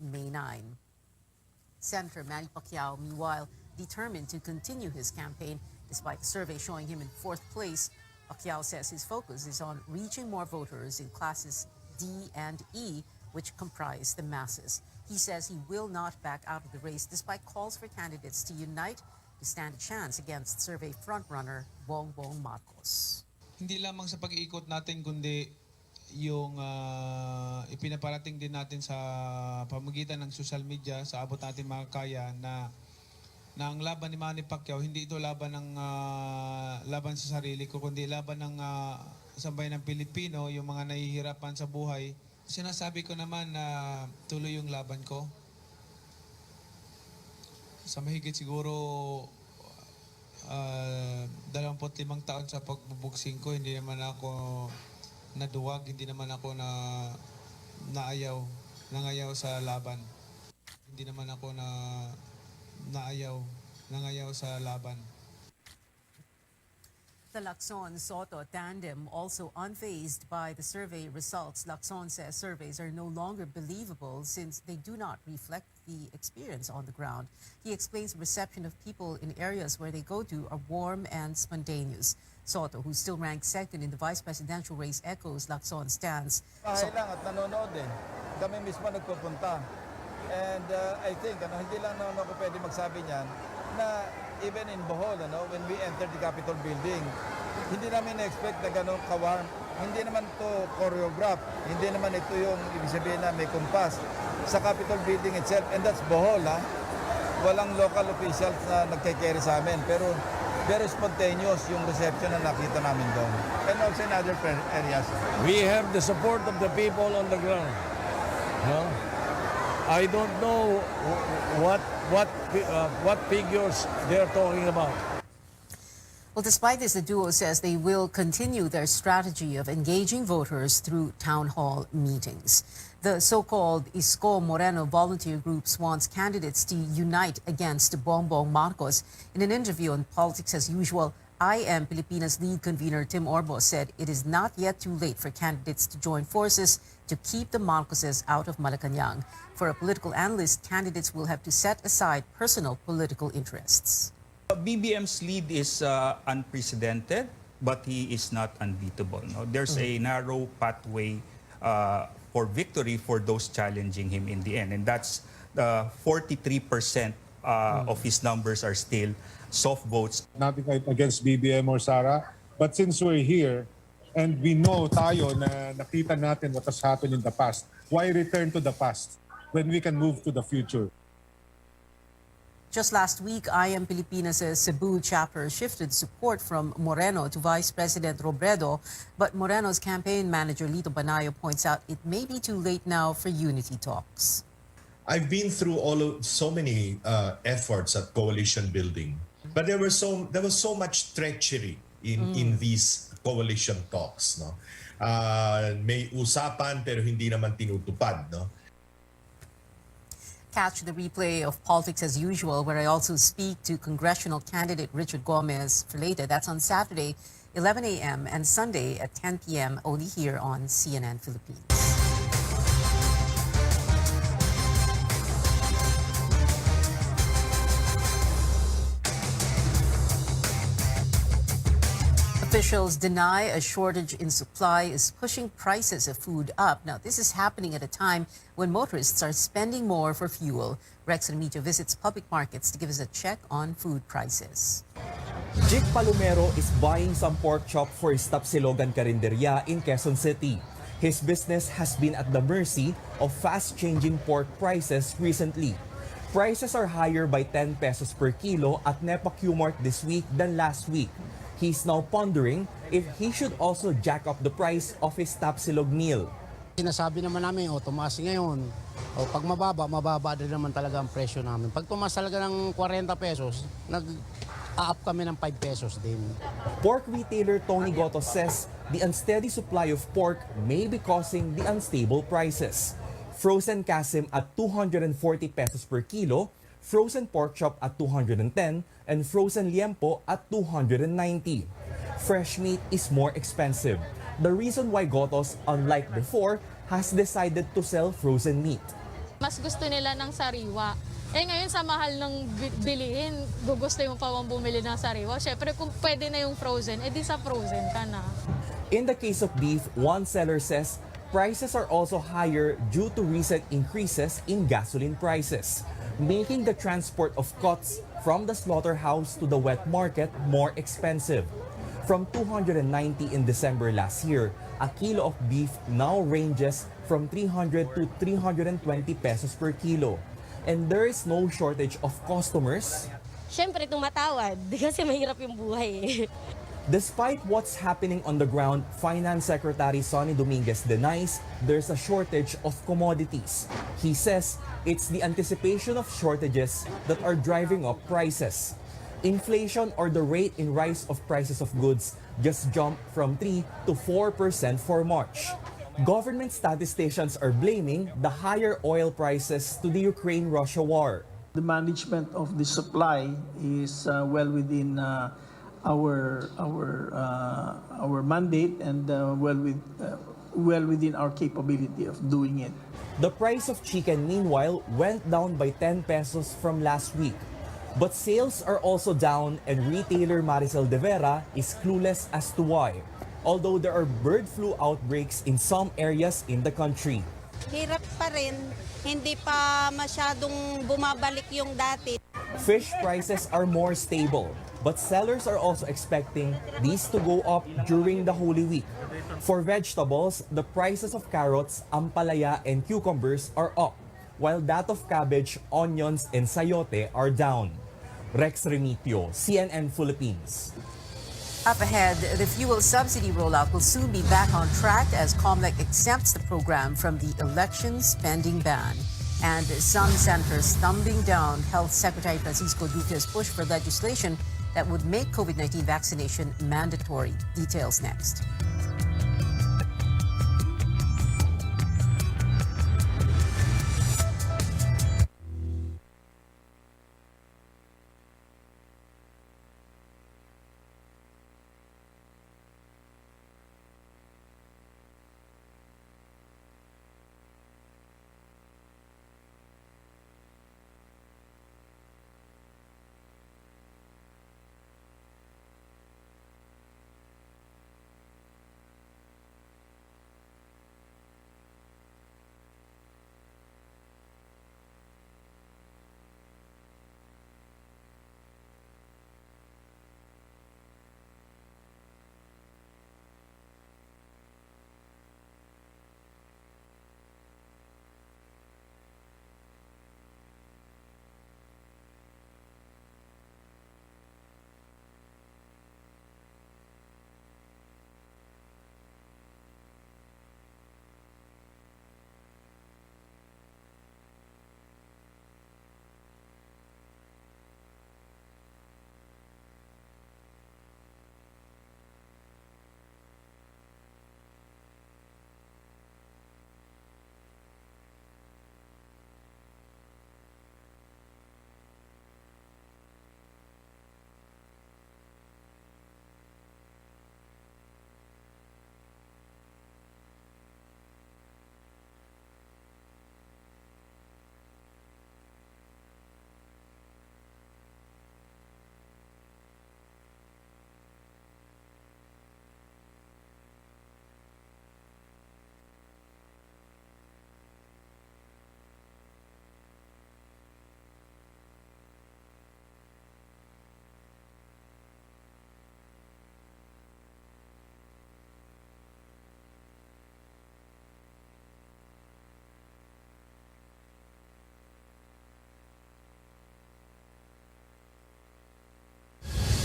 May 9. Senator Manny Pacquiao, meanwhile, determined to continue his campaign despite the survey showing him in fourth place. Pacquiao says his focus is on reaching more voters in classes D and E, which comprise the masses. He says he will not back out of the race despite calls for candidates to unite to stand a chance against survey frontrunner Bongbong Marcos. Hindi lamang sa pag-iikot natin kundi yung ipinaparating din natin sa pamamagitan ng social media sa abot natin makakaya na ang laban ni Manny Pacquiao hindi ito laban ng laban sa sarili ko kundi laban ng sambayan ng Pilipino, yung mga nahihirapan sa buhay. Sinasabi ko naman na tuloy yung laban ko. Sa mahigit siguro 25 taon sa pagbubuksing ko, hindi naman ako naduwag, hindi naman ako nangayaw sa laban. Hindi naman ako nangayaw sa laban. The Lacson-Soto tandem also unfazed by the survey results. Lacson says surveys are no longer believable since they do not reflect the experience on the ground. He explains the reception of people in areas where they go to are warm and spontaneous. Soto, who still ranks second in the vice presidential race, echoes Lacson's stance. Bahay lang at nanonood din. Kami mismo nagpupunta. And I think, hindi lang ako pwede magsabi niyan, na even in Bohol, when we entered the Capitol building, hindi namin na-expect na gano'ng kawarm. Hindi naman to choreograph. Hindi naman ito yung ibig sabihin na may kumpas sa Capitol building itself. And that's Bohol, Walang local officials na nagke-carry sa amin. Pero very spontaneous yung reception na nakita namin doon. And also in other areas. We have the support of the people on the ground. I don't know what figures they're talking about. Well, despite this, the duo says they will continue their strategy of engaging voters through town hall meetings. The so-called Isko Moreno volunteer groups wants candidates to unite against Bongbong Marcos. In an interview on Politics as Usual, I Am Pilipinas lead convener Tim Orbo said it is not yet too late for candidates to join forces to keep the Marcoses out of Malacanang. For a political analyst, candidates will have to set aside personal political interests. BBM's lead is unprecedented, but he is not unbeatable. No? There's a narrow pathway for victory for those challenging him in the end. And that's 43% of his numbers are still soft votes. Nothing against BBM or Sara, but since we're here and we know tayo na nakita natin what has happened in the past, why return to the past when we can move to the future? Just last week, I Am Pilipinas' Cebu chapter shifted support from Moreno to Vice President Robredo, but Moreno's campaign manager Lito Banayo points out it may be too late now for unity talks. I've been through so many efforts at coalition building, but there was so much treachery in these coalition talks. No, may usapan pero hindi naman tinutupad. No. Catch the replay of Politics as Usual, where I also speak to congressional candidate Richard Gomez for later. That's on Saturday, 11 a.m. and Sunday at 10 p.m. only here on CNN Philippines. Officials deny a shortage in supply is pushing prices of food up. Now, this is happening at a time when motorists are spending more for fuel. Rex Remito visits public markets to give us a check on food prices. Jake Palomero is buying some pork chop for his Tapsilogan Carinderia in Quezon City. His business has been at the mercy of fast-changing pork prices recently. Prices are higher by 10 pesos per kilo at Nepa Q-Mart this week than last week. He's now pondering if he should also jack up the price of his Tapsilog meal. Sinasabi naman namin, tumaas ngayon. Pag mababa din naman talaga ang presyo namin. Pag tumaas talaga ng 40 pesos, nag-up kami ng 5 pesos din. Pork retailer Tony Gotos says the unsteady supply of pork may be causing the unstable prices. Frozen kasim at 240 pesos per kilo, frozen pork chop at 210, and frozen liempo at 290. Fresh meat is more expensive. The reason why Gotos, unlike before, has decided to sell frozen meat. Mas gusto nila ng sariwa. Ngayon sa mahal ng bilihin, gusto mo pa bang bumili ng sariwa? Syempre kung pwede na yung frozen, edi sa frozen ka na. In the case of beef, one seller says prices are also higher due to recent increases in gasoline prices, making the transport of cuts from the slaughterhouse to the wet market more expensive. From 290 in December last year, a kilo of beef now ranges from 300 to 320 pesos per kilo. And there is no shortage of customers. Siyempre tumatawad kasi mahirap yung buhay. Despite what's happening on the ground, Finance Secretary Sonny Dominguez denies there's a shortage of commodities. He says it's the anticipation of shortages that are driving up prices. Inflation, or the rate in rise of prices of goods, just jumped from 3 to 4% for March. Government statisticians are blaming the higher oil prices to the Ukraine-Russia war. The management of the supply is well within our mandate and well within our capability of doing it. The price of chicken, meanwhile, went down by 10 pesos from last week. But sales are also down, and retailer Maricel De Vera is clueless as to why, although there are bird flu outbreaks in some areas in the country. Hirap pa rin, hindi pa masyadong bumabalik yung dati. Fish prices are more stable, but sellers are also expecting these to go up during the Holy Week. For vegetables, the prices of carrots, ampalaya, and cucumbers are up, while that of cabbage, onions, and sayote are down. Rex Remitio, CNN Philippines. Up ahead, the fuel subsidy rollout will soon be back on track as COMELEC exempts the program from the election spending ban. And some senators thumbing down Health Secretary Francisco Duque's push for legislation that would make COVID-19 vaccination mandatory. Details next.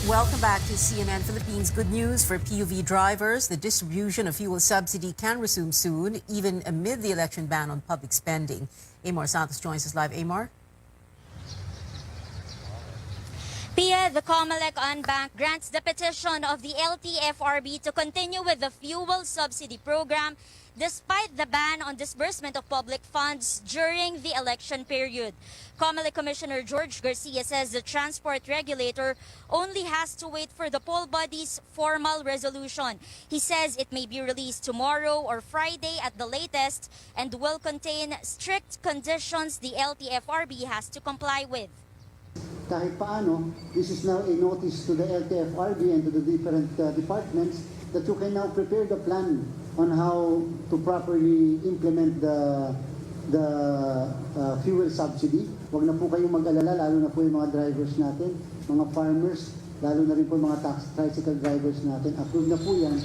Welcome back to CNN Philippines. Good news for PUV drivers. The distribution of fuel subsidy can resume soon, even amid the election ban on public spending. Amor Santos joins us live. Amor? Pia, the COMELEC Unbank grants the petition of the LTFRB to continue with the fuel subsidy program despite the ban on disbursement of public funds during the election period. COMELEC Commissioner George Garcia says the transport regulator only has to wait for the poll body's formal resolution. He says it may be released tomorrow or Friday at the latest and will contain strict conditions the LTFRB has to comply with. Kahit paano, this is now a notice to the LTFRB and to the different departments that you can now prepare the plan on how to properly implement the fuel subsidy. Huwag na po kayong mag-alala, lalo na po yung mga drivers natin, mga farmers, lalo na rin po yung mga tricycle drivers natin. Approve na po yan.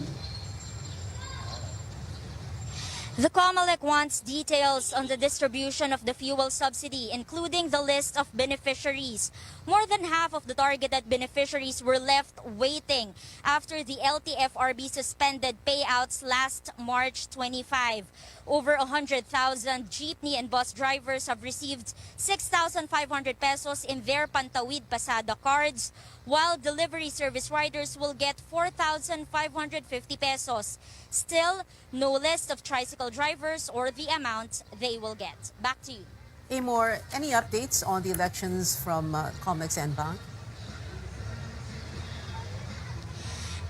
The COMELEC wants details on the distribution of the fuel subsidy, including the list of beneficiaries. More than half of the targeted beneficiaries were left waiting after the LTFRB suspended payouts last March 25. Over 100,000 jeepney and bus drivers have received 6,500 pesos in their Pantawid Pasada cards, while delivery service riders will get 4,550 pesos. Still, no list of tricycle drivers or the amount they will get. Back to you. Amor, any updates on the elections from COMEX and Bank?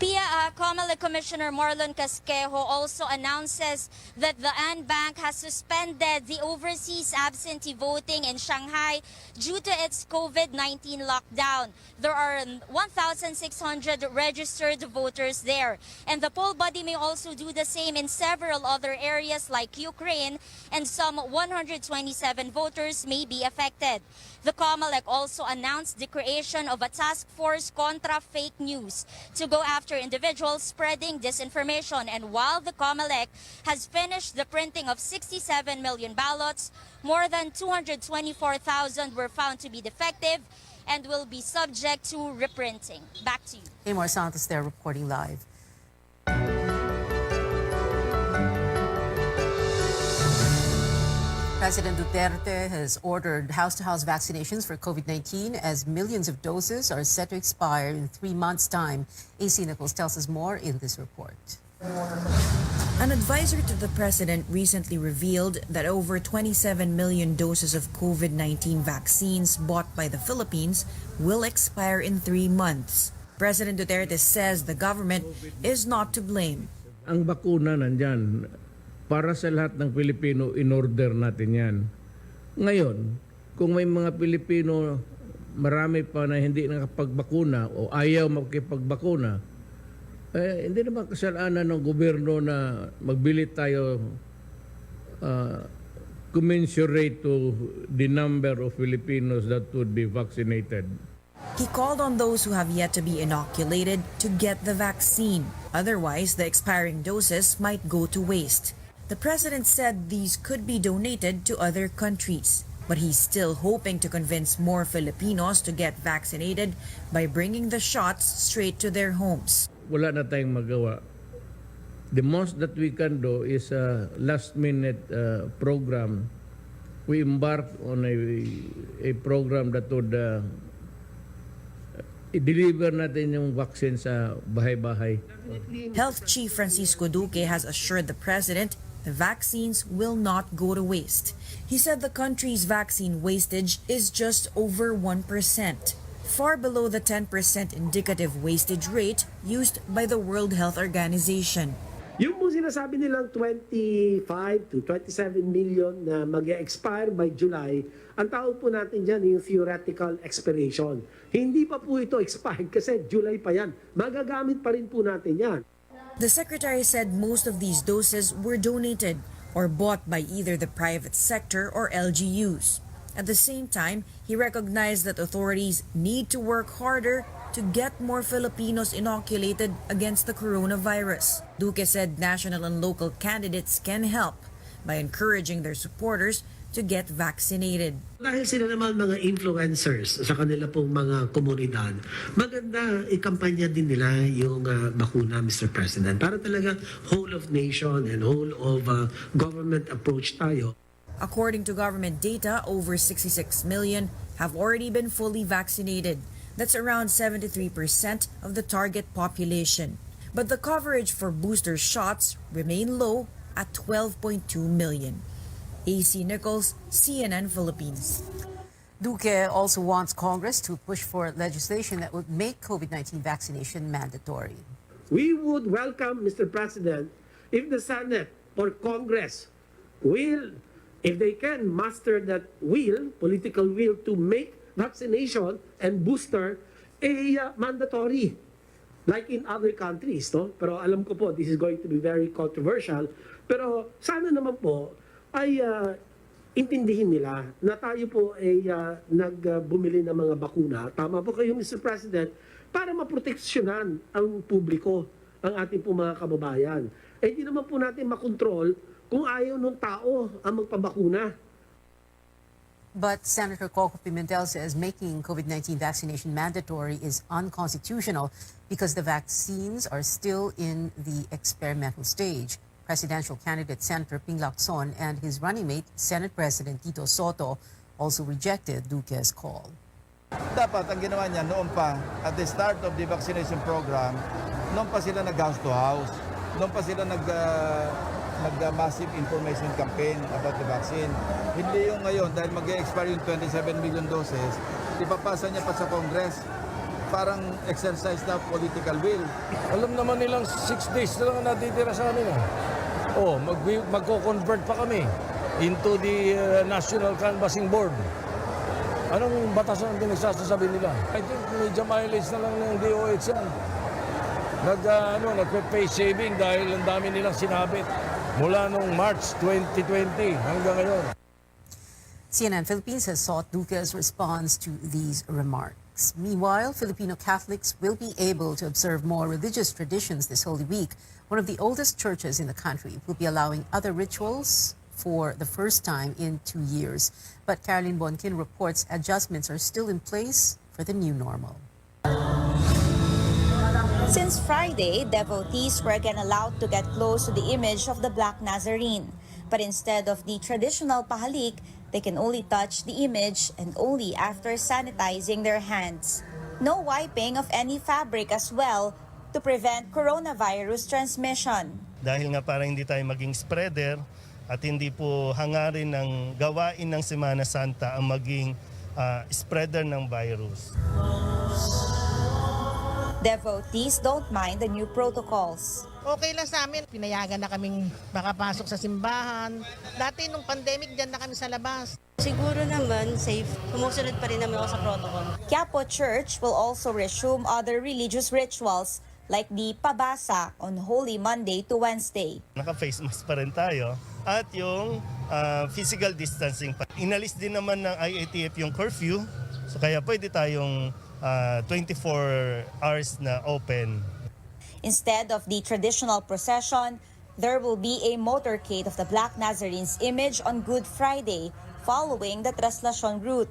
PIA COMELEC Commissioner Marlon Casquejo also announces that the ANBank has suspended the overseas absentee voting in Shanghai due to its COVID-19 lockdown. There are 1,600 registered voters there, and the poll body may also do the same in several other areas like Ukraine, and some 127 voters may be affected. The COMELEC also announced the creation of a task force contra fake news to go after individuals spreading disinformation. And while the COMELEC has finished the printing of 67 million ballots, more than 224,000 were found to be defective and will be subject to reprinting. Back to you. Amor Santos there reporting live. President Duterte has ordered house-to-house vaccinations for COVID-19 as millions of doses are set to expire in 3 months' time. AC Nichols tells us more in this report. An advisor to the president recently revealed that over 27 million doses of COVID-19 vaccines bought by the Philippines will expire in 3 months. President Duterte says the government is not to blame. Ang bakuna nandyan. Para sa lahat ng Pilipino, in-order natin yan. Ngayon, kung may mga Pilipino, marami pa na hindi nakapagbakuna o ayaw makipagbakuna, hindi naman kasalanan ng gobyerno na magbili tayo commensurate to the number of Filipinos that would be vaccinated. He called on those who have yet to be inoculated to get the vaccine. Otherwise, the expiring doses might go to waste. The president said these could be donated to other countries, but he's still hoping to convince more Filipinos to get vaccinated by bringing the shots straight to their homes. Wala na tayong magawa. The most that we can do is a last-minute program. We embarked on a program that would i-deliver natin yung vaccine sa bahay-bahay. Health Chief Francisco Duque has assured the president the vaccines will not go to waste. He said the country's vaccine wastage is just over 1%, far below the 10% indicative wastage rate used by the World Health Organization. Yung po sinasabi nilang 25 to 27 million na mag-expire by July, ang tawag po natin dyan yung theoretical expiration. Hindi pa po ito expired kasi July pa yan. Magagamit pa rin po natin yan. The secretary said most of these doses were donated or bought by either the private sector or LGUs. At the same time, he recognized that authorities need to work harder to get more Filipinos inoculated against the coronavirus. Duque said national and local candidates can help by encouraging their supporters to get vaccinated. Dahil sila naman mga influencers sa kanila pong mga komunidad, maganda ikampanya din nila yung bakuna, Mr. President, para talaga whole of nation and whole of government approach tayo. According to government data, over 66 million have already been fully vaccinated. That's around 73% of the target population. But the coverage for booster shots remain low at 12.2 million. AC Nichols, CNN Philippines. Duque also wants Congress to push for legislation that would make COVID-19 vaccination mandatory. We would welcome, Mr. President, if the Senate or Congress will, if they can muster that will, political will, to make vaccination and booster mandatory, like in other countries, no? Pero alam ko po, this is going to be very controversial. Pero sana naman po ay intindihin nila na tayo po ay nagbumili ng mga bakuna. Tama po kayo, Mr. President, para maproteksyonan ang publiko, ang ating po mga kababayan. Eh di naman po natin makontrol kung ayaw ng tao ang magpabakuna. But Senator Coco Pimentel says making COVID-19 vaccination mandatory is unconstitutional because the vaccines are still in the experimental stage. Presidential candidate Senator Ping Lacson and his running mate, Senate President Tito Soto, also rejected Duque's call. Dapat ang ginawa niya noon pa, at the start of the vaccination program, noon pa sila nag-house to house, noon pa sila nag-massive information campaign about the vaccine. Hindi yung ngayon, dahil mag-expire yung 27 million doses, ipapasa niya pa sa Congress. Parang exercise na political will. Alam naman nilang 6 days na lang natitira sa amin. Magko-convert pa kami into the National Canvassing Board. Anong batas ang pinagsasasabi nila? I think media mileage na lang ng DOH yan. Nagpe-pay saving dahil ang dami nilang sinabit mula noong March 2020 hanggang ngayon. CNN Philippines has sought Duque's response to these remarks. Meanwhile, Filipino Catholics will be able to observe more religious traditions this Holy Week. One of the oldest churches in the country will be allowing other rituals for the first time in 2 years. But Caroline Bonkin reports adjustments are still in place for the new normal. Since Friday, devotees were again allowed to get close to the image of the Black Nazarene. But instead of the traditional pahalik, they can only touch the image and only after sanitizing their hands. No wiping of any fabric as well to prevent coronavirus transmission. Dahil nga para hindi tayo maging spreader at hindi po hangarin ng gawain ng Semana Santa ang maging spreader ng virus. Devotees don't mind the new protocols. Okay lang sa amin. Pinayagan na kaming makapasok sa simbahan. Dati nung pandemic, dyan na kami sa labas. Siguro naman, safe. Sumusunod pa rin naman ako sa protocol. Quiapo Church will also resume other religious rituals like the pabasa on Holy Monday to Wednesday. Naka-face mask pa rin tayo at yung physical distancing pa. Inalis din naman ng IATF yung curfew, so kaya pwede tayong 24 hours na open. Instead of the traditional procession, there will be a motorcade of the Black Nazarene's image on Good Friday following the Traslacion route.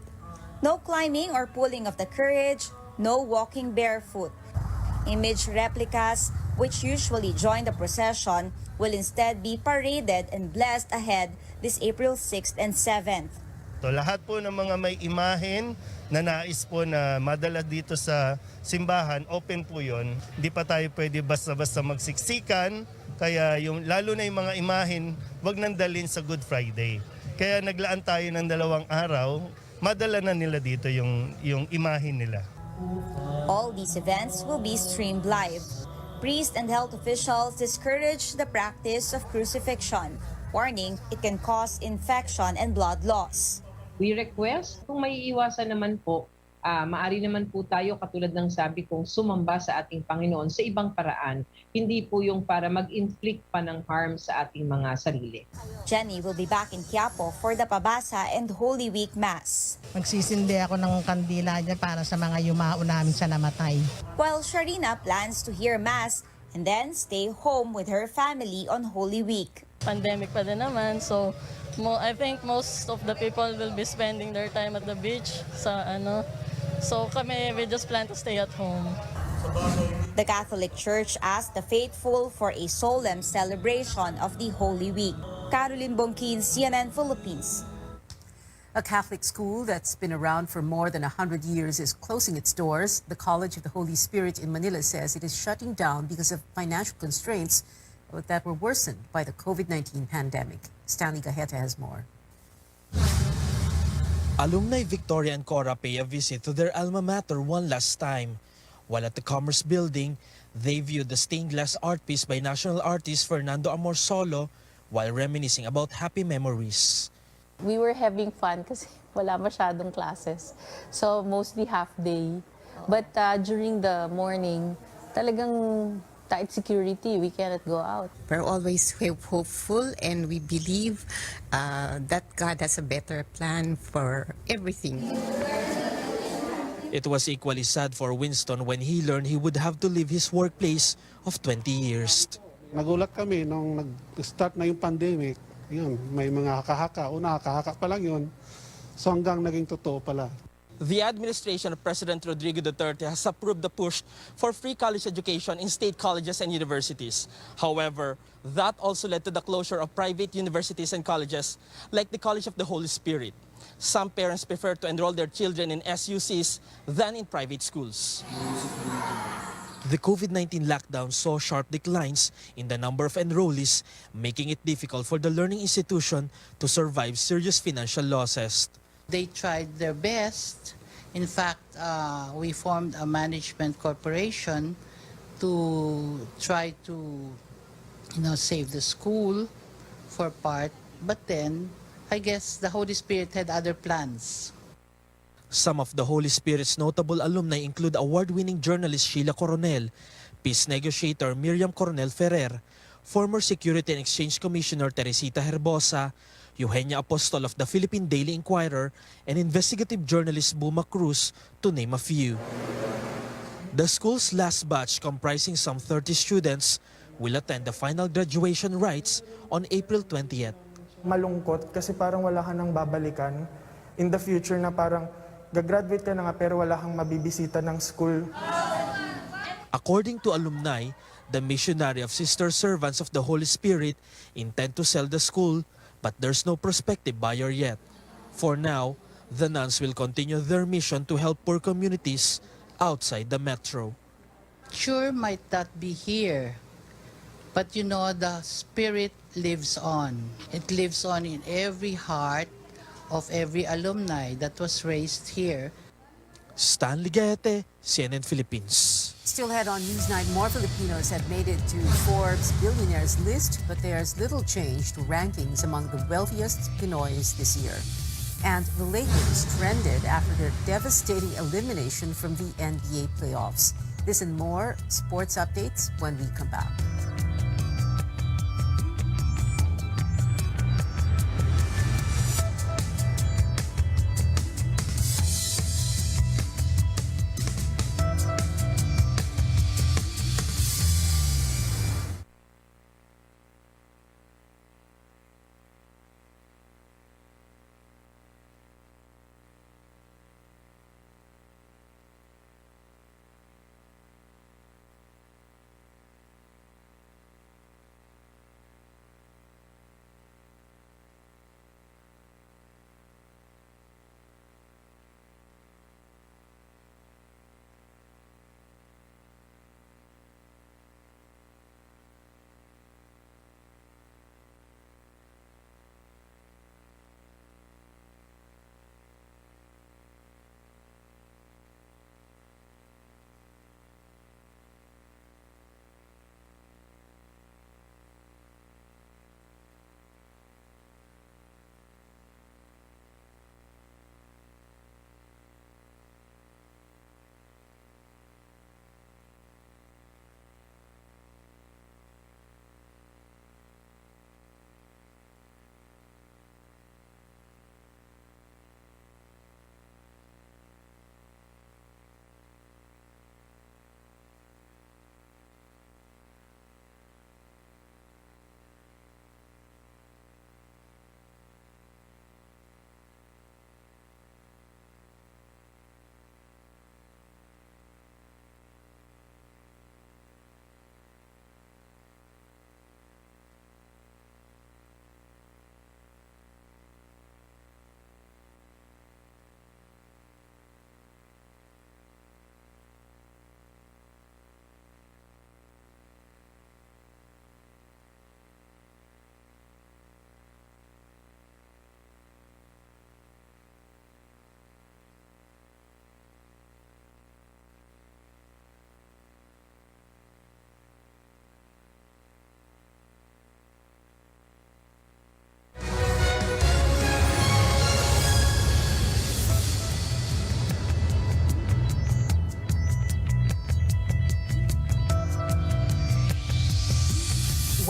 No climbing or pulling of the carriage, no walking barefoot. Image replicas, which usually join the procession, will instead be paraded and blessed ahead this April 6th and 7th. So lahat po ng mga may imahen na nais po na madala dito sa simbahan, open po yon. Hindi pa tayo pwede basta-basta magsiksikan, kaya lalo na yung mga imahen, wag nang dalhin sa Good Friday. Kaya naglaan tayo ng 2 araw, madala na nila dito yung imahen nila. All these events will be streamed live. Priests and health officials discourage the practice of crucifixion, warning it can cause infection and blood loss. We request, kung may iwasan naman po, maari naman po tayo, katulad ng sabi kong, sumamba sa ating Panginoon sa ibang paraan. Hindi po yung para mag-inflict pa ng harm sa ating mga sarili. Jenny will be back in Quiapo for the Pabasa and Holy Week Mass. Magsisindi ako ng kandila dyan para sa mga yumao namin sa namatay. While Sharina plans to hear Mass and then stay home with her family on Holy Week. Pandemic pa din naman, so I think most of the people will be spending their time at the beach so kami we just plan to stay at home. The Catholic Church asked the faithful for a solemn celebration of the Holy Week. Caroline Bonkin, CNN Philippines. A Catholic school that's been around for more than 100 years is closing its doors. The College of the Holy Spirit in Manila says it is shutting down because of financial constraints. that were worsened by the COVID-19 pandemic. Stanley Gaheta has more. Alumni Victoria and Cora pay a visit to their alma mater one last time. While at the Commerce Building, they viewed the stained glass art piece by national artist Fernando Amorsolo while reminiscing about happy memories. We were having fun kasi wala masyadong classes. So mostly half day. But during the morning, talagang tight security, we cannot go out. We're always hopeful and we believe that God has a better plan for everything. It was equally sad for Winston when he learned he would have to leave his workplace of 20 years. Nagulat kami nung nag-start na yung pandemic. Yun, may mga haka-haka. Una, haka-haka pa lang yun. So hanggang naging totoo pala. The administration of President Rodrigo Duterte has approved the push for free college education in state colleges and universities. However, that also led to the closure of private universities and colleges like the College of the Holy Spirit. Some parents prefer to enroll their children in SUCs than in private schools. The COVID-19 lockdown saw sharp declines in the number of enrollees, making it difficult for the learning institution to survive serious financial losses. They tried their best. In fact, we formed a management corporation to try to, save the school for part. But then, I guess the Holy Spirit had other plans. Some of the Holy Spirit's notable alumni include award-winning journalist Sheila Coronel, peace negotiator Miriam Coronel Ferrer, former Security and Exchange Commissioner Teresita Herbosa, Eugenia Apostol of the Philippine Daily Inquirer, and investigative journalist Buma Cruz, to name a few. The school's last batch, comprising some 30 students, will attend the final graduation rites on April 20th. Malungkot kasi parang wala ka nang babalikan in the future na parang gagraduate ka na nga pero wala kang mabibisita ng school. According to alumni, the missionary of Sister Servants of the Holy Spirit intend to sell the school, but there's no prospective buyer yet. For now, the nuns will continue their mission to help poor communities outside the metro. Sure might not be here, but the Spirit lives on. It lives on in every heart of every alumni that was raised here. Stanley Gaete, CNN Philippines. Still ahead on Newsnight, more Filipinos have made it to Forbes billionaires list, but there's little change to rankings among the wealthiest Pinoys this year. And the Lakers trended after their devastating elimination from the NBA playoffs. This and more sports updates when we come back.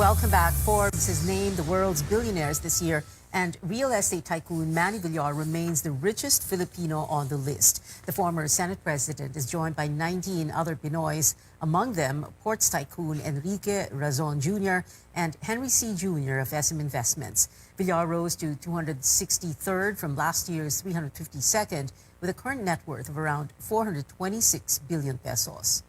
Welcome back. Forbes has named the world's billionaires this year, and real estate tycoon Manny Villar remains the richest Filipino on the list. The former Senate president is joined by 19 other Pinoys, among them ports tycoon Enrique Razon Jr. and Henry C. Jr. of SM Investments. Villar rose to 263rd from last year's 352nd with a current net worth of around 426 billion pesos.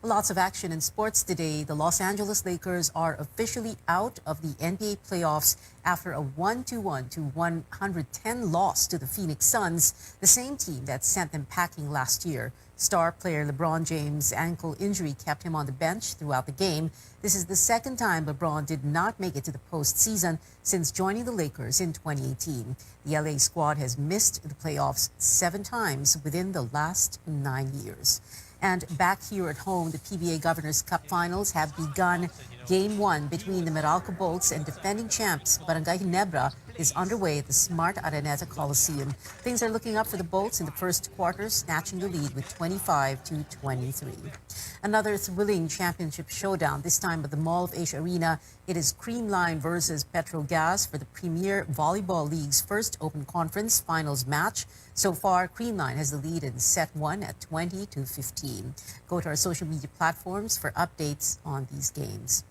Lots of action in sports today. The Los Angeles Lakers are officially out of the NBA playoffs after a 121-110 loss to the Phoenix Suns, the same team that sent them packing last year. Star player LeBron James' ankle injury kept him on the bench throughout the game. This is the second time LeBron did not make it to the postseason since joining the Lakers in 2018. The LA squad has missed the playoffs 7 times within the last 9 years. And back here at home, the PBA Governors Cup Finals have begun. Game 1 between the Meralco Bolts and defending champs Barangay Ginebra is underway at the Smart Araneta Coliseum. Things are looking up for the Bolts in the first quarter, snatching the lead with 25-23. Another thrilling championship showdown, this time at the Mall of Asia Arena. It is Creamline versus Petrogas for the Premier Volleyball League's first Open Conference Finals match. So far, Creamline has the lead in set 1 at 20-15. Go to our social media platforms for updates on these games.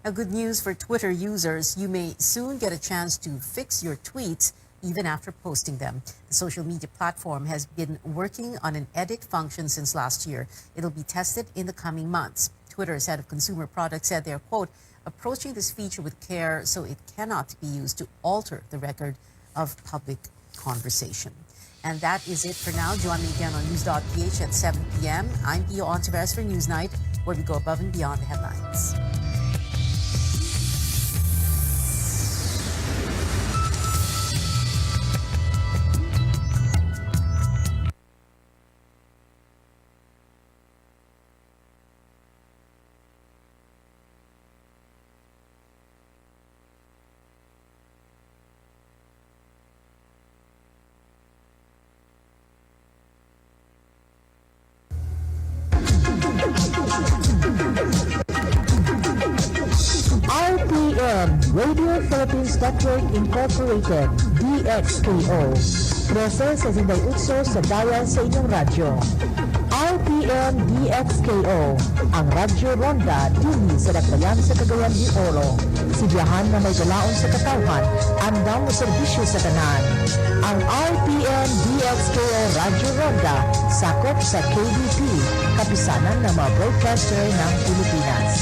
Now, good news for Twitter users. You may soon get a chance to fix your tweets even after posting them. The social media platform has been working on an edit function since last year. It'll be tested in the coming months. Twitter's head of consumer products said they're, quote, approaching this feature with care so it cannot be used to alter the record of public conversation. And that is it for now. Join me again on News.ph at 7 p.m. I'm Pio Ontiveros for Newsnight, where we go above and beyond the headlines. RPN, Radio Philippines Network Incorporated, DXKO. 13.68 sa dial sa inyong radyo. RPN DXKO, ang Radyo Ronda dili sa Dakbayan sa Cagayan de Oro. Sibiyahan na may galaon sa katawhan, andam na serbisyo sa tanan. Ang RPN DXKO Radyo Ronda sakop sa KBP, kapisanan ng mga broadcaster ng Pilipinas.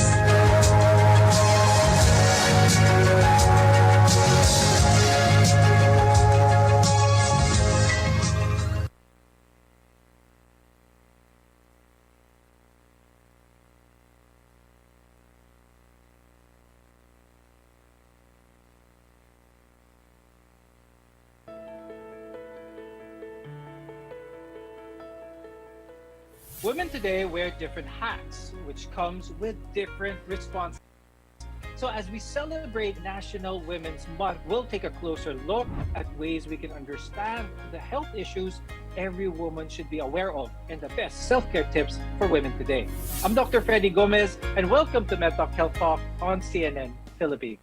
Women today wear different hats, which comes with different responsibilities. So as we celebrate National Women's Month, we'll take a closer look at ways we can understand the health issues every woman should be aware of and the best self-care tips for women today. I'm Dr. Freddy Gomez, and welcome to MedTalk Health Talk on CNN Philippines.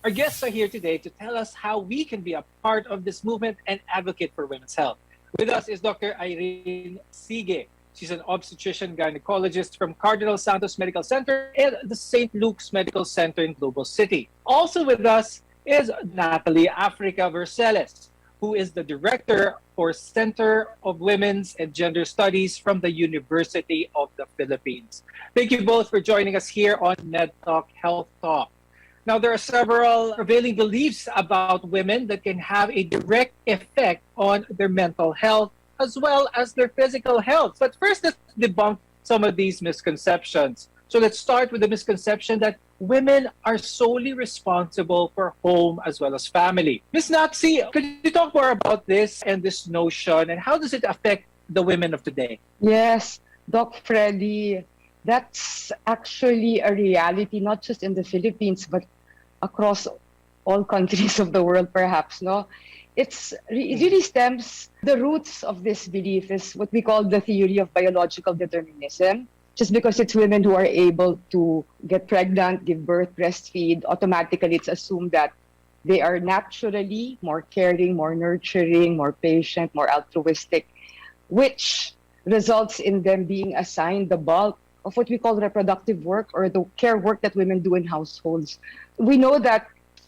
Our guests are here today to tell us how we can be a part of this movement and advocate for women's health. With us is Dr. Irene Sige. She's an obstetrician gynecologist from Cardinal Santos Medical Center and the St. Luke's Medical Center in Global City. Also with us is Natalie Africa Verceles, who is the director for Center of Women's and Gender Studies from the University of the Philippines. Thank you both for joining us here on MedTalk Health Talk. Now, there are several prevailing beliefs about women that can have a direct effect on their mental health as well as their physical health. But first, let's debunk some of these misconceptions. So let's start with the misconception that women are solely responsible for home as well as family. Ms. Naxi, could you talk more about this and this notion, and how does it affect the women of today? Yes, Doc Freddy, that's actually a reality, not just in the Philippines, but across all countries of the world, perhaps, no? It really stems, the roots of this belief is what we call the theory of biological determinism. Just because it's women who are able to get pregnant, give birth, breastfeed, automatically it's assumed that they are naturally more caring, more nurturing, more patient, more altruistic, which results in them being assigned the bulk of what we call reproductive work or the care work that women do in households. We know that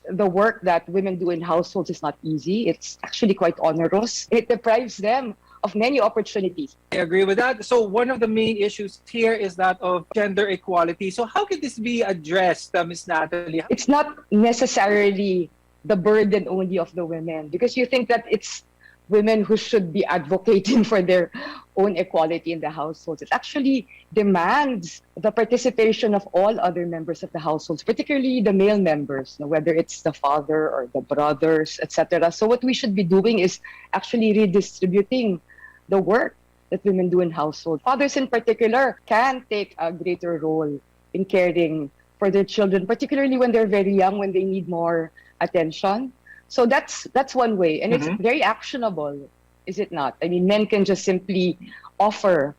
the work that women do in households is not easy. It's actually quite onerous. It deprives them of many opportunities. I agree with that. So one of the main issues here is that of gender equality. So how can this be addressed, Ms. Natalie? It's not necessarily the burden only of the women, because you think that it's women who should be advocating for their own equality in the households. It actually demands the participation of all other members of the households, particularly the male members, whether it's the father or the brothers, etc. So what we should be doing is actually redistributing the work that women do in households. Fathers in particular can take a greater role in caring for their children, particularly when they're very young, when they need more attention. So that's one way, and it's very actionable, is it not? I mean, men can just simply offer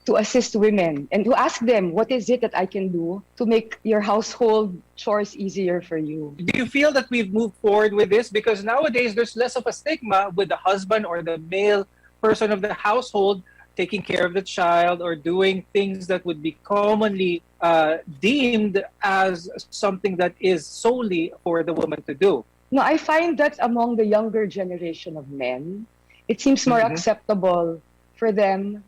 to assist women and to ask them, what is it that I can do to make your household chores easier for you? Do you feel that we've moved forward with this? Because nowadays there's less of a stigma with the husband or the male person of the household taking care of the child or doing things that would be commonly deemed as something that is solely for the woman to do. No, I find that among the younger generation of men, it seems more acceptable for them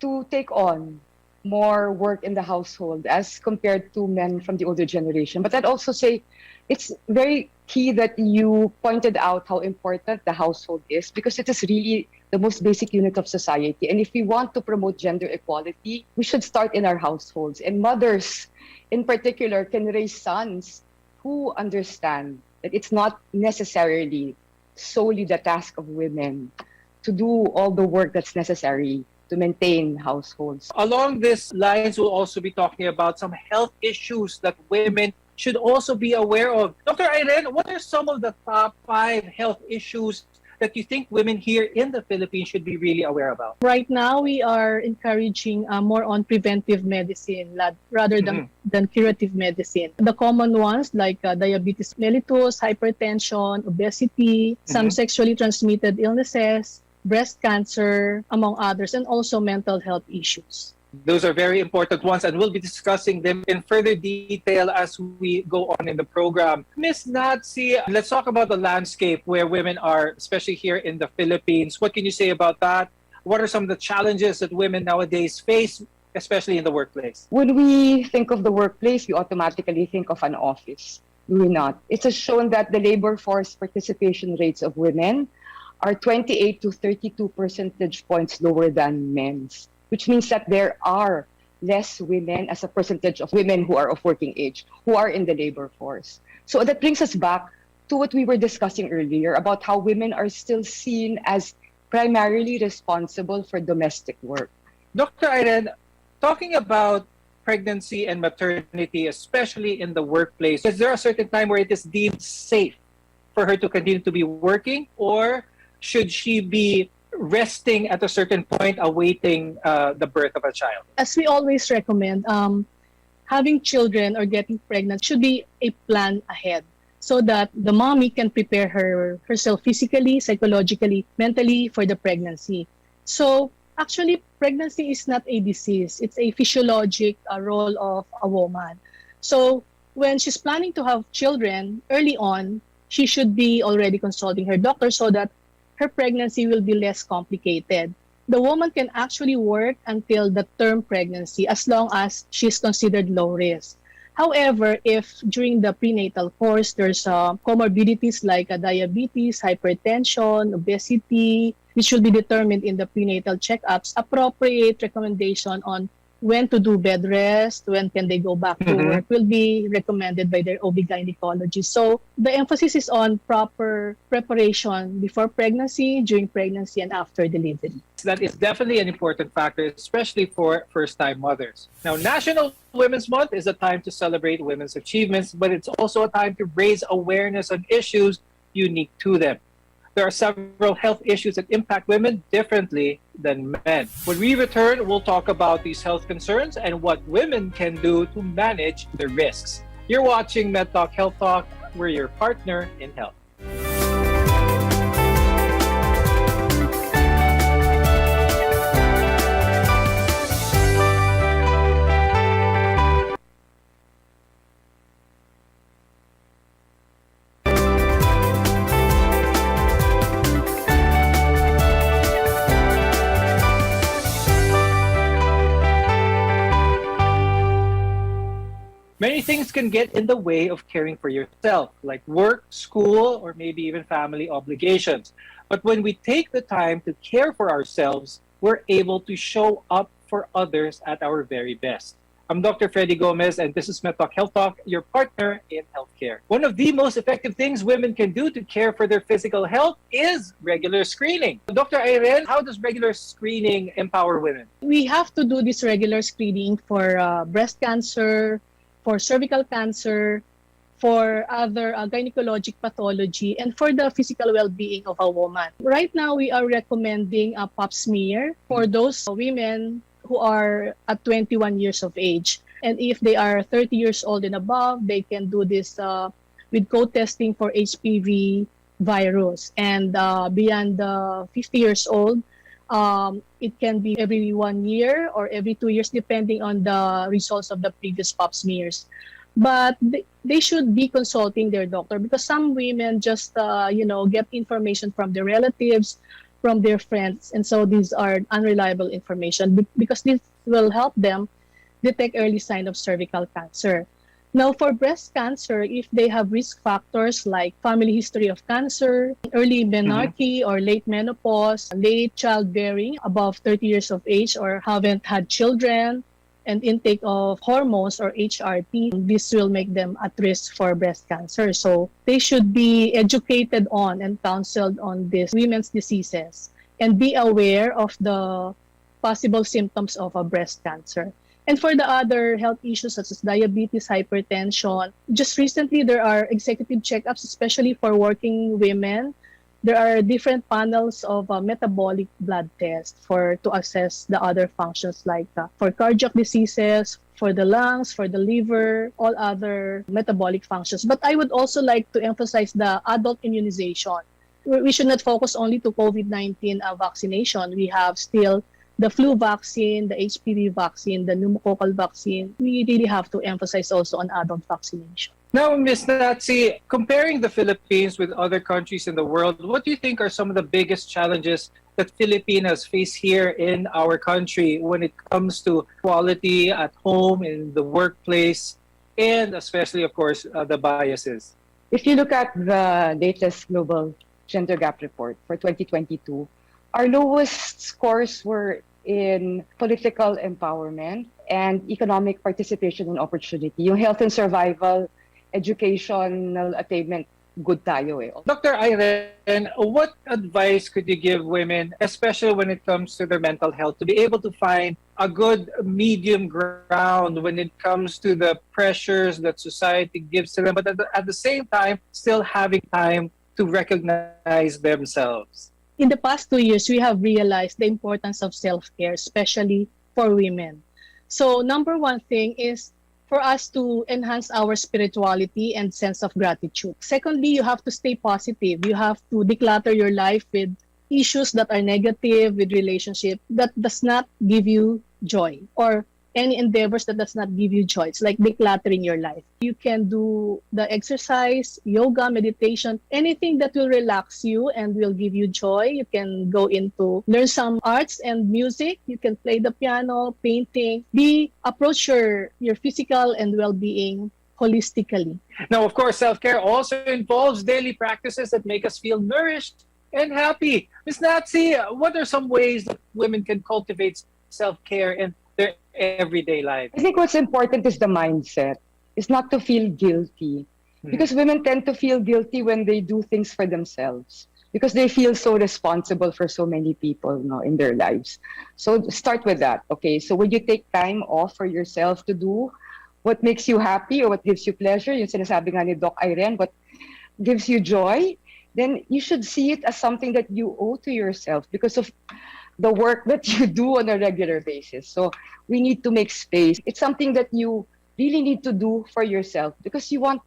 to take on more work in the household as compared to men from the older generation. But I'd also say it's very key that you pointed out how important the household is, because it is really the most basic unit of society. And if we want to promote gender equality, we should start in our households. And mothers, in particular, can raise sons who understand that it's not necessarily solely the task of women to do all the work that's necessary to maintain households. Along these lines, we'll also be talking about some health issues that women should also be aware of. Dr. Irene, what are some of the top 5 health issues that you think women here in the Philippines should be really aware about? Right now, we are encouraging more on preventive medicine rather than curative medicine. The common ones like diabetes mellitus, hypertension, obesity, some sexually transmitted illnesses, breast cancer, among others, and also mental health issues. Those are very important ones, and we'll be discussing them in further detail as we go on in the program. Ms. Natsi, let's talk about the landscape where women are, especially here in the Philippines. What can you say about that? What are some of the challenges that women nowadays face, especially in the workplace? When we think of the workplace, we automatically think of an office. Do we not? It has shown that the labor force participation rates of women are 28 to 32 percentage points lower than men's, which means that there are less women as a percentage of women who are of working age, who are in the labor force. So that brings us back to what we were discussing earlier about how women are still seen as primarily responsible for domestic work. Dr. Irene, talking about pregnancy and maternity, especially in the workplace, is there a certain time where it is deemed safe for her to continue to be working, or should she be resting at a certain point awaiting the birth of a child? As we always recommend, having children or getting pregnant should be a plan ahead so that the mommy can prepare herself physically, psychologically, mentally for the pregnancy. So actually, pregnancy is not a disease. It's a physiologic role of a woman. So when she's planning to have children early on, she should be already consulting her doctor so that her pregnancy will be less complicated. The woman can actually work until the term pregnancy as long as she's considered low risk. However, if during the prenatal course there's comorbidities like diabetes, hypertension, obesity, which will be determined in the prenatal checkups, appropriate recommendation on when to do bed rest, when can they go back to work, will be recommended by their OB-gynecologist. So the emphasis is on proper preparation before pregnancy, during pregnancy, and after delivery. that is definitely an important factor, especially for first-time mothers. Now, National Women's Month is a time to celebrate women's achievements, but it's also a time to raise awareness on issues unique to them. There are several health issues that impact women differently than men. When we return, we'll talk about these health concerns and what women can do to manage the risks. You're watching MedTalk Health Talk. We're your partner in health. Many things can get in the way of caring for yourself, like work, school, or maybe even family obligations. But when we take the time to care for ourselves, we're able to show up for others at our very best. I'm Dr. Freddy Gomez, and this is MedTalk Health Talk, your partner in healthcare. One of the most effective things women can do to care for their physical health is regular screening. Dr. Irene, how does regular screening empower women? We have to do this regular screening for breast cancer, for cervical cancer, for other gynecologic pathology, and for the physical well-being of a woman. Right now, we are recommending a pap smear for those women who are at 21 years of age. And if they are 30 years old and above, they can do this with co-testing for HPV virus. And beyond 50 years old, it can be every 1 year or every 2 years, depending on the results of the previous pap smears. But they should be consulting their doctor, because some women just, get information from their relatives, from their friends. And so these are unreliable information, because this will help them detect early sign of cervical cancer. Now, for breast cancer, if they have risk factors like family history of cancer, early menarche or late menopause, late childbearing, above 30 years of age, or haven't had children, and intake of hormones or HRT, this will make them at risk for breast cancer. So they should be educated on and counseled on these women's diseases and be aware of the possible symptoms of a breast cancer. And for the other health issues such as diabetes, hypertension, just recently there are executive checkups, especially for working women. There are different panels of metabolic blood tests to assess the other functions, like for cardiac diseases, for the lungs, for the liver, all other metabolic functions. But I would also like to emphasize the adult immunization. We should not focus only to COVID-19 vaccination. We have still the flu vaccine, the HPV vaccine, the pneumococcal vaccine. We really have to emphasize also on adult vaccination. Now, Ms. Natsi, comparing the Philippines with other countries in the world, what do you think are some of the biggest challenges that Filipinas face here in our country when it comes to equality at home, in the workplace, and especially, of course, the biases? If you look at the latest Global Gender Gap Report for 2022, our lowest scores were in political empowerment and economic participation and opportunity. Yung health and survival, educational attainment, good tayo eh. Dr. Irene, what advice could you give women, especially when it comes to their mental health, to be able to find a good medium ground when it comes to the pressures that society gives to them, but at the same time, still having time to recognize themselves? In the past 2 years, we have realized the importance of self-care, especially for women. So number one thing is for us to enhance our spirituality and sense of gratitude. Secondly, you have to stay positive. You have to declutter your life with issues that are negative, with relationship that does not give you joy, or any endeavors that does not give you joy. It's like decluttering your life. You can do the exercise, yoga, meditation, anything that will relax you and will give you joy. You can go into learn some arts and music. You can play the piano, painting. Approach your physical and well-being holistically. Now, of course, self-care also involves daily practices that make us feel nourished and happy. Ms. Natsi, what are some ways that women can cultivate self-care in their everyday life? I think what's important is the mindset. It's not to feel guilty. Because women tend to feel guilty when they do things for themselves. because they feel so responsible for so many people, in their lives. So start with that, okay? So when you take time off for yourself to do what makes you happy or what gives you pleasure, yung sinasabi nga ni Doc Irene, what gives you joy, then you should see it as something that you owe to yourself because of the work that you do on a regular basis. So we need to make space. It's something that you really need to do for yourself because you want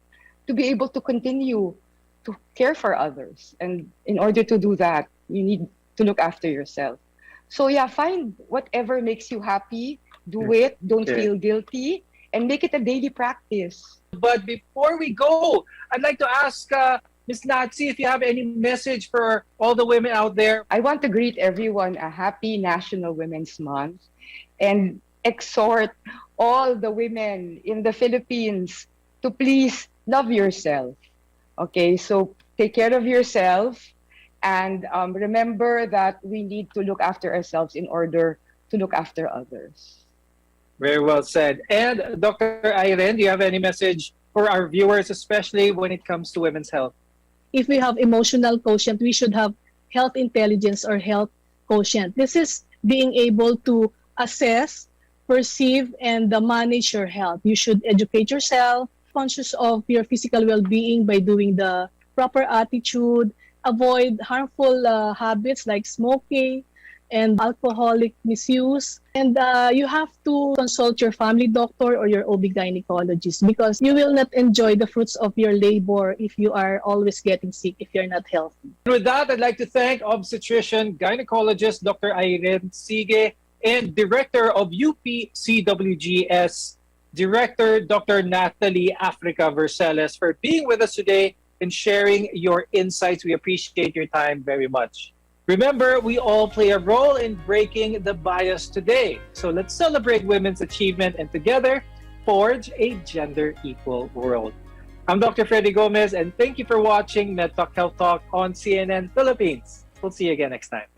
to be able to continue to care for others. And in order to do that, you need to look after yourself. So yeah, find whatever makes you happy, do it, don't feel guilty, and make it a daily practice. But before we go, I'd like to ask Ms. Natsi if you have any message for all the women out there. I want to greet everyone a happy National Women's Month and exhort all the women in the Philippines to please love yourself. Okay, so take care of yourself and remember that we need to look after ourselves in order to look after others. Very well said. And Dr. Irene, do you have any message for our viewers, especially when it comes to women's health? If we have emotional quotient, we should have health intelligence or health quotient. This is being able to assess, perceive, and manage your health. You should educate yourself, conscious of your physical well-being by doing the proper attitude, avoid harmful habits like smoking and alcoholic misuse. And you have to consult your family doctor or your OB-gynecologist because you will not enjoy the fruits of your labor if you are always getting sick, if you're not healthy. With that, I'd like to thank obstetrician gynecologist Dr. Irene Sige and Director of UPCWGS, Director Dr. Natalie Africa Verceles, for being with us today and sharing your insights. We appreciate your time very much. Remember, we all play a role in breaking the bias today. So let's celebrate women's achievement and together forge a gender-equal world. I'm Dr. Freddy Gomez, and thank you for watching MedTalk Health Talk on CNN Philippines. We'll see you again next time.